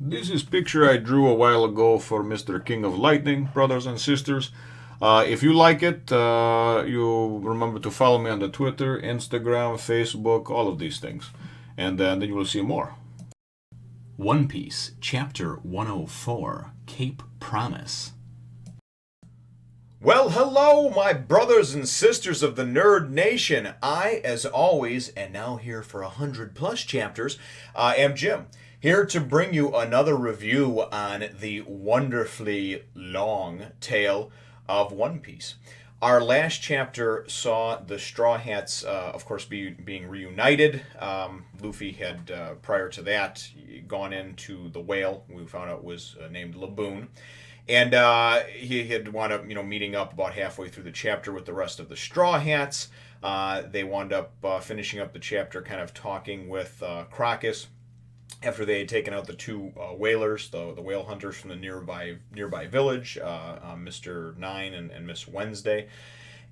This is picture I drew a while ago for Mr. King of Lightning, brothers and sisters. If you like it, you remember to follow me on the Twitter, Instagram, Facebook, all of these things. And then you will see more. One Piece, Chapter 104, Cape Promise. Well, hello, my brothers and sisters of the Nerd Nation. I, as always, and now here for 100+ chapters, am Jim, here to bring you another review on the wonderfully long tale of One Piece. Our last chapter saw the Straw Hats, of course, being reunited. Luffy had, prior to that, gone into the whale, we found out was named Laboon. And he had wound up, meeting up about halfway through the chapter with the rest of the Straw Hats. They wound up finishing up the chapter kind of talking with Crocus after they had taken out the two whalers, the whale hunters from the nearby village, Mr. Nine and Miss Wednesday.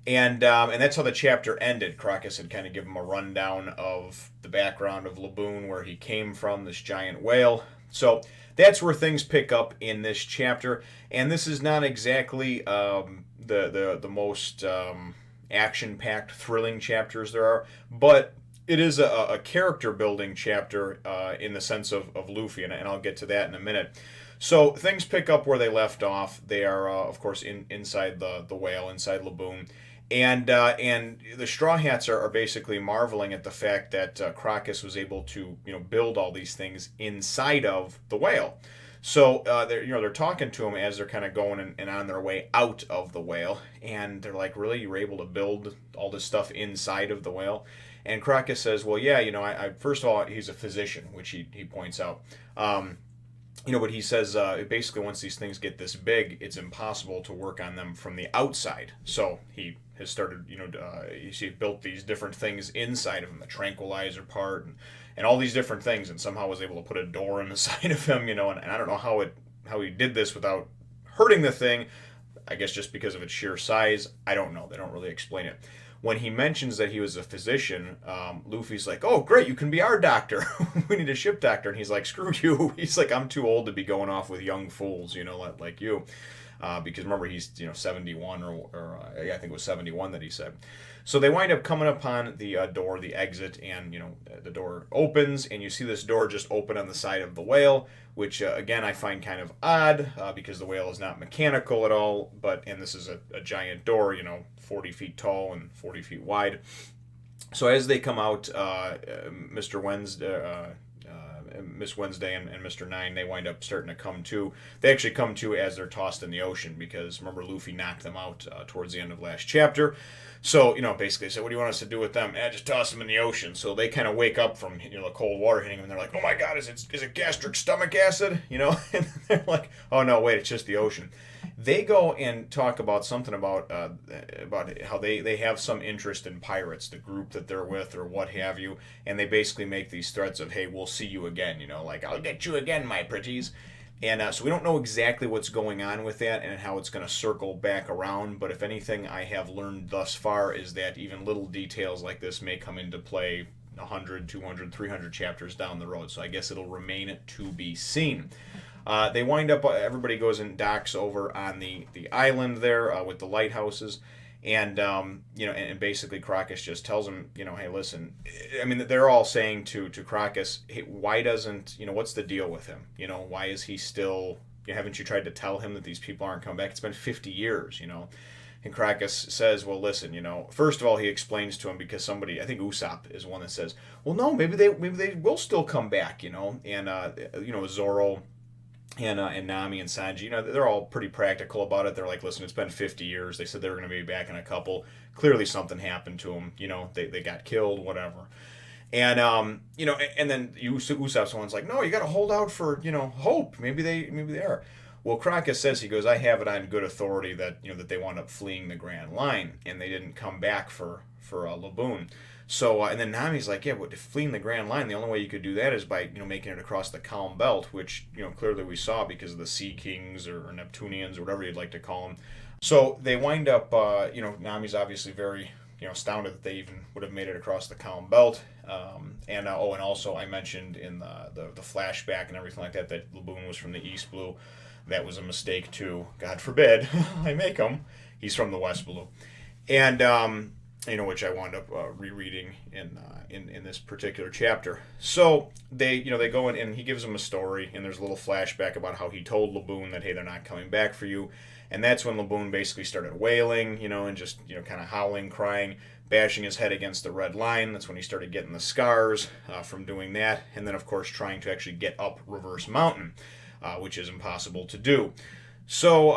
And that's how the chapter ended. Crocus had kind of given him a rundown of the background of Laboon, where he came from, this giant whale. So that's where things pick up in this chapter, and this is not exactly the most action-packed, thrilling chapters there are, but it is a character-building chapter in the sense of Luffy, and I'll get to that in a minute. So things pick up where they left off. They are, of course, inside the whale, inside Laboon. And the Straw Hats are basically marveling at the fact that Crocus was able to build all these things inside of the whale. So they're talking to him as they're kind of going and on their way out of the whale, and they're like, "Really, you were able to build all this stuff inside of the whale?" And Crocus says, "Well, yeah, I first of all, he's a physician," which he points out. But he says basically once these things get this big, it's impossible to work on them from the outside. So he has started, he built these different things inside of him, the tranquilizer part and all these different things, and somehow was able to put a door in the side of him, and I don't know how he did this without hurting the thing. I guess just because of its sheer size. I don't know. They don't really explain it. When he mentions that he was a physician, Luffy's like, "Oh, great, you can be our doctor. We need a ship doctor." And he's like, "Screw you." He's like, "I'm too old to be going off with young fools, like you." Because remember, he's 71 or yeah, I think it was 71 that he said. So they wind up coming upon the door, the exit, and the door opens, and you see this door just open on the side of the whale, which again I find kind of odd because the whale is not mechanical at all. And this is a giant door, 40 feet tall and 40 feet wide. So as they come out, Mr. Wednesday. Miss Wednesday and Mr. Nine, they wind up starting to come to. They actually come to as they're tossed in the ocean because remember Luffy knocked them out towards the end of last chapter. So basically said, "What do you want us to do with them?" Just toss them in the ocean. So they kind of wake up from the cold water hitting them, and they're like, "Oh my God, is it gastric stomach acid?" And they're like, "Oh no, wait, it's just the ocean." They go and talk about something about how they have some interest in pirates, the group that they're with or what have you, and they basically make these threats of, "Hey, we'll see you again," like, "I'll get you again, my pretties." And so we don't know exactly what's going on with that and how it's going to circle back around, but if anything I have learned thus far is that even little details like this may come into play 100, 200, 300 chapters down the road, so I guess it'll remain to be seen. They wind up, everybody goes and docks over on the island there with the lighthouses. And, and basically Crocus just tells them, "Hey, listen," I mean, they're all saying to Crocus, "Hey, why doesn't, what's the deal with him? Why is he still, haven't you tried to tell him that these people aren't coming back? It's been 50 years, And Crocus says, "Well, listen, first of all," he explains to him because somebody, I think Usopp is one that says, "Well, no, maybe they will still come back, and, Zoro and Nami and Sanji, they're all pretty practical about it. They're like, "Listen, it's been 50 years. They said they were going to be back in a couple. Clearly something happened to them. They got killed, whatever." And and then Usopp's one's like, "No, you got to hold out for hope. Maybe they are." Well, Crocus says, he goes, "I have it on good authority that that they wound up fleeing the Grand Line and they didn't come back for Laboon." So and then Nami's like, "Yeah, but fleeing the Grand Line, the only way you could do that is by making it across the Calm Belt, which clearly we saw because of the Sea Kings or Neptunians or whatever you'd like to call them." So they wind up, Nami's obviously very astounded that they even would have made it across the Calm Belt. And also I mentioned in the flashback and everything like that Laboon was from the East Blue. That was a mistake too. God forbid I make him. He's from the West Blue, and which I wound up rereading in this particular chapter. So they go in and he gives them a story, and there's a little flashback about how he told Laboon that, hey, they're not coming back for you, and that's when Laboon basically started wailing, and just kind of howling, crying, bashing his head against the red line. That's when he started getting the scars from doing that, and then of course trying to actually get up Reverse Mountain, which is impossible to do. So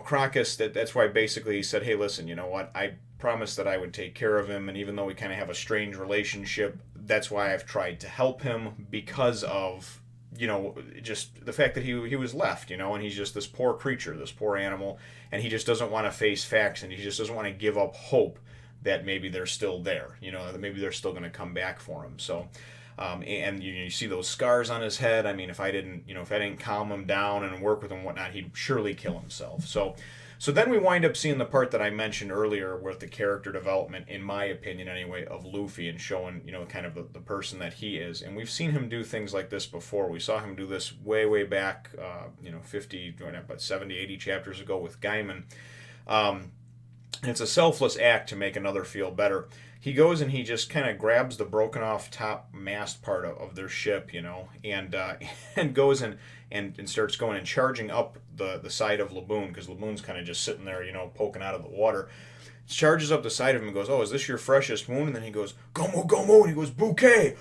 Crocus, that's why basically he said, hey, listen, you know what, I promised that I would take care of him, and even though we kind of have a strange relationship, that's why I've tried to help him, because of just the fact that he was left, and he's just this poor creature, this poor animal, and he just doesn't want to face facts, and he just doesn't want to give up hope that maybe they're still there, that maybe they're still going to come back for him. So and you see those scars on his head. I mean, if I didn't calm him down and work with him and whatnot, he'd surely kill himself. So then we wind up seeing the part that I mentioned earlier with the character development, in my opinion anyway, of Luffy, and showing, kind of the person that he is. And we've seen him do things like this before. We saw him do this way back, 50, about 70, 80 chapters ago with Gaiman. And it's a selfless act to make another feel better. He goes and he just kind of grabs the broken off top mast part of their ship, and goes and starts going and charging up the side of Laboon, because Laboon's kind of just sitting there, poking out of the water. Charges up the side of him and goes, oh, is this your freshest wound? And then he goes, Gomu, Gomu, and he goes, bouquet.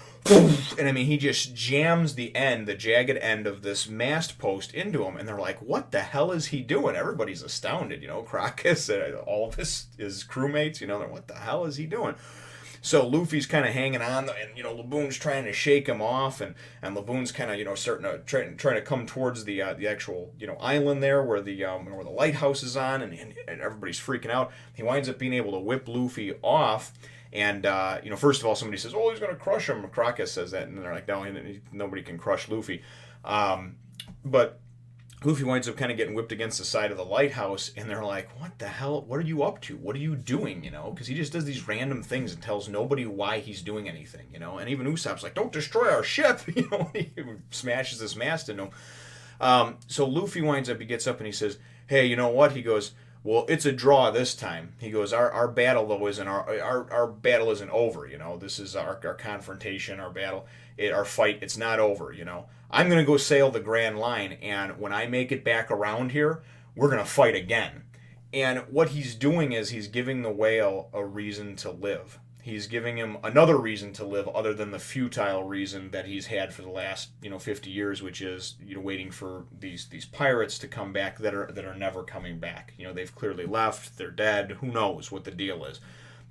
And I mean, he just jams the jagged end of this mast post into him, and they're like, what the hell is he doing? Everybody's astounded, Crocus and all of his crewmates, they're, what the hell is he doing? So Luffy's kind of hanging on, and Laboon's trying to shake him off, and Laboon's kind of starting to trying to come towards the actual island there where the lighthouse is on, and everybody's freaking out. He winds up being able to whip Luffy off, and first of all somebody says, oh, he's gonna crush him. Crocus says that, and they're like, no, nobody can crush Luffy, but Luffy winds up kind of getting whipped against the side of the lighthouse, and they're like, what the hell? What are you up to? What are you doing? Because he just does these random things and tells nobody why he's doing anything, And even Usopp's like, don't destroy our ship, He smashes this mast into him. So Luffy he gets up and he says, hey, you know what? He goes, well, it's a draw this time. He goes, our battle, though, isn't our battle isn't over, This is our confrontation, our battle, our fight, it's not over, I'm going to go sail the Grand Line, and when I make it back around here, we're going to fight again. And what he's doing is he's giving the whale a reason to live. He's giving him another reason to live other than the futile reason that he's had for the last 50 years, which is waiting for these pirates to come back that are never coming back. They've clearly left, they're dead, who knows what the deal is,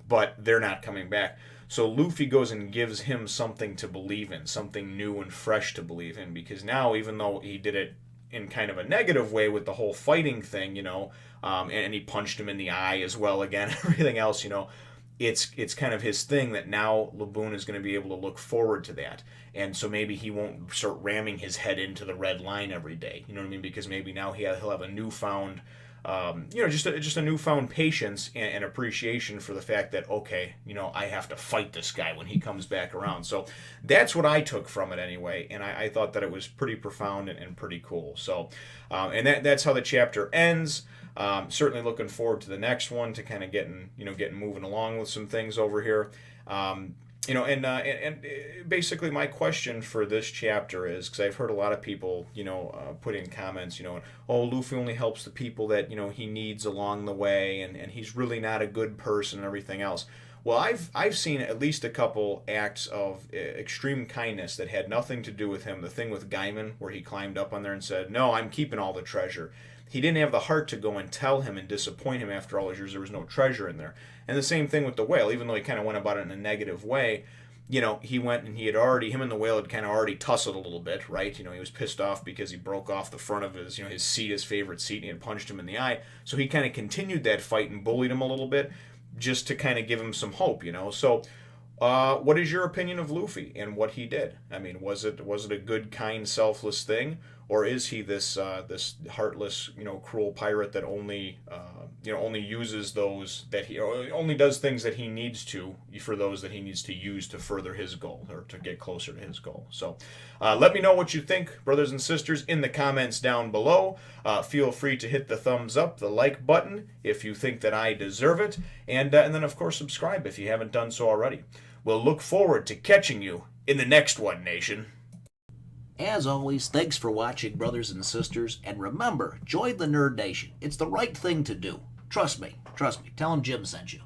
but they're not coming back. So Luffy goes and gives him something to believe in, something new and fresh to believe in, because now, even though he did it in kind of a negative way with the whole fighting thing, and he punched him in the eye as well again, everything else, it's kind of his thing that now Laboon is going to be able to look forward to that. And so maybe he won't start ramming his head into the red line every day, because maybe now he'll have a newfound just a newfound patience and appreciation for the fact that, okay, I have to fight this guy when he comes back around. So that's what I took from it anyway, and I thought that it was pretty profound and pretty cool. So, and that's how the chapter ends. Certainly looking forward to the next one, to kind of getting moving along with some things over here. And basically my question for this chapter is, because I've heard a lot of people, put in comments, oh, Luffy only helps the people that, he needs along the way, and he's really not a good person and everything else. Well, I've seen at least a couple acts of extreme kindness that had nothing to do with him. The thing with Gaiman, where he climbed up on there and said, no, I'm keeping all the treasure. He didn't have the heart to go and tell him and disappoint him after all those years there was no treasure in there. And the same thing with the whale, even though he kind of went about it in a negative way, he went and him and the whale had kind of already tussled a little bit, right? He was pissed off because he broke off the front of his, his seat, his favorite seat, and he had punched him in the eye. So he kind of continued that fight and bullied him a little bit just to kind of give him some hope, So what is your opinion of Luffy and what he did? I mean, was it a good, kind, selfless thing? or is he this this heartless, cruel pirate that only only uses those that he or only does things that he needs to for those that he needs to use to further his goal or to get closer to his goal? So let me know what you think, brothers and sisters, in the comments down below. Feel free to hit the thumbs up, the like button if you think that I deserve it, and then of course subscribe if you haven't done so already. We'll look forward to catching you in the next one, Nation. As always, thanks for watching, brothers and sisters, and remember, join the Nerd Nation. It's the right thing to do. Trust me. Tell them Jim sent you.